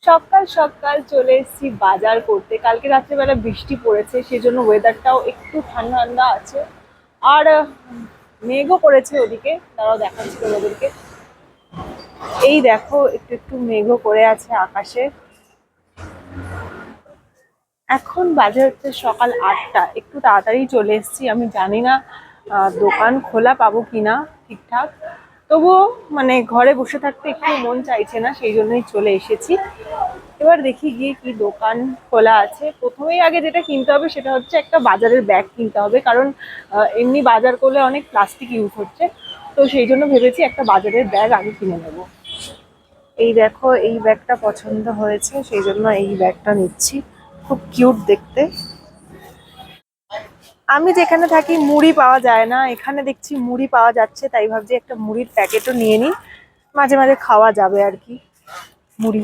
সকাল সকাল চলে এসেছি বাজার করতে। কালকে রাত্রেবেলা বৃষ্টি পড়েছে, সেজন্য ওয়েদারটাও একটু ঠান্ডা ঠান্ডা আছে। আর মেঘও করেছে ওদিকে, তারাও দেখাচ্ছিল ওদেরকে। এই দেখো, একটু একটু মেঘও করে আছে আকাশে। এখন বাজে হচ্ছে সকাল 8টা, একটু তাড়াতাড়ি চলে এসেছি। আমি জানি না দোকান খোলা পাবো কিনা ঠিকঠাক, তবুও মানে ঘরে বসে থাকতে একটু মন চাইছে না, সেই জন্যই চলে এসেছি। এবার দেখি গিয়ে কি দোকান খোলা আছে। প্রথমেই আগে যেটা কিনতে হবে সেটা হচ্ছে একটা বাজারের ব্যাগ কিনতে হবে, কারণ এমনি বাজার করলে অনেক প্লাস্টিক ইউজ হচ্ছে। তো সেই জন্য ভেবেছি একটা বাজারের ব্যাগ আমি কিনে নেব। এই দেখো, এই ব্যাগটা পছন্দ হয়েছে, সেই জন্য এই ব্যাগটা নিচ্ছি। খুব কিউট দেখতে। আমি যেখানে থাকি মুড়ি পাওয়া যায় না, এখানে দেখছি মুড়ি পাওয়া যাচ্ছে, তাই ভাবছি একটা মুড়ির প্যাকেটও নিয়ে নিই, মাঝে মাঝে খাওয়া যাবে আর কি মুড়ি।